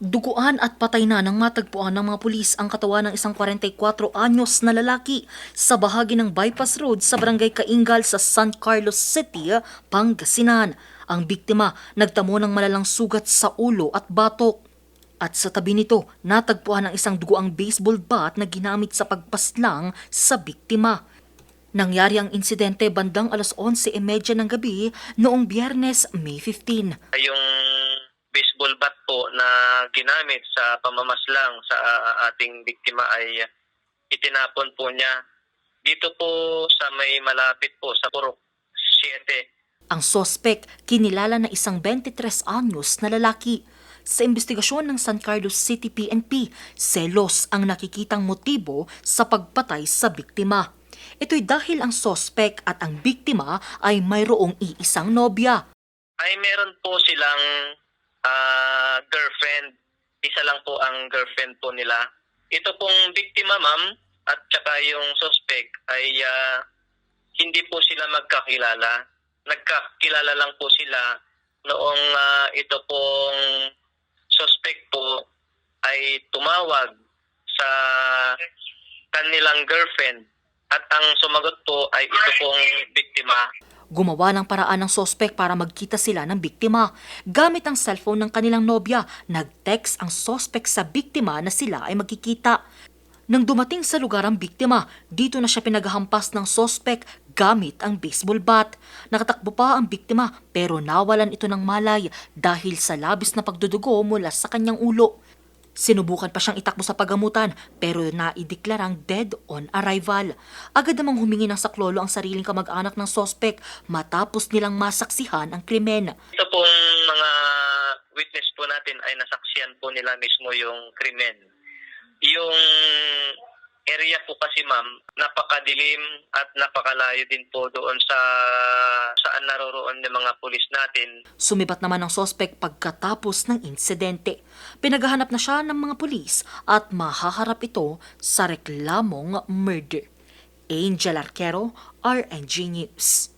Duguan at patay na nang matagpuan ng mga pulis ang katawan ng isang 44 anyos na lalaki sa bahagi ng bypass road sa barangay Kaingal sa San Carlos City, Pangasinan. Ang biktima nagtamo ng malalang sugat sa ulo at batok. At sa tabi nito, natagpuan ang isang duguang baseball bat na ginamit sa pagpaslang sa biktima. Nangyari ang insidente bandang 11:30 ng gabi noong Biyernes, May 15. Yung baseball bat po na ginamit sa pamamaslang sa ating biktima ay itinapon po niya dito po sa may malapit po sa Purok 7. Ang sospek, kinilala na isang 23 anyos na lalaki. Sa investigasyon ng San Carlos City PNP, selos ang nakikitang motibo sa pagpatay sa biktima. Ito'y dahil ang sospek at ang biktima ay mayroong iisang nobya. Ay meron po silang girlfriend. Isa lang po ang girlfriend po nila. Ito pong biktima, ma'am, at saka yung suspect ay hindi po sila magkakilala. Nagkakilala lang po sila noong ito pong suspect po ay tumawag sa kanilang girlfriend at ang sumagot po ay ito pong biktima. Gumawa ng paraan ng sospek para magkita sila ng biktima. Gamit ang cellphone ng kanilang nobya, nag-text ang sospek sa biktima na sila ay magkikita. Nang dumating sa lugar ang biktima, dito na siya pinaghahampas ng sospek gamit ang baseball bat. Nakatakbo pa ang biktima pero nawalan ito ng malay dahil sa labis na pagdudugo mula sa kanyang ulo. Sinubukan pa siyang itakbo sa pagamutan pero naideklarang dead on arrival. Agad namang humingi ng saklolo ang sariling kamag-anak ng sospek matapos nilang masaksihan ang krimen. Ito pong mga witness po natin ay nasaksiyan po nila mismo yung krimen. Yung area po kasi, ma'am, napakadilim at napakalayo din po doon sa saan naroroon ng mga pulis natin. Sumibat naman ang sospek pagkatapos ng insidente. Pinaghahanap na siya ng mga pulis at mahaharap ito sa reklamong murder. Angel Arquero, RNG News.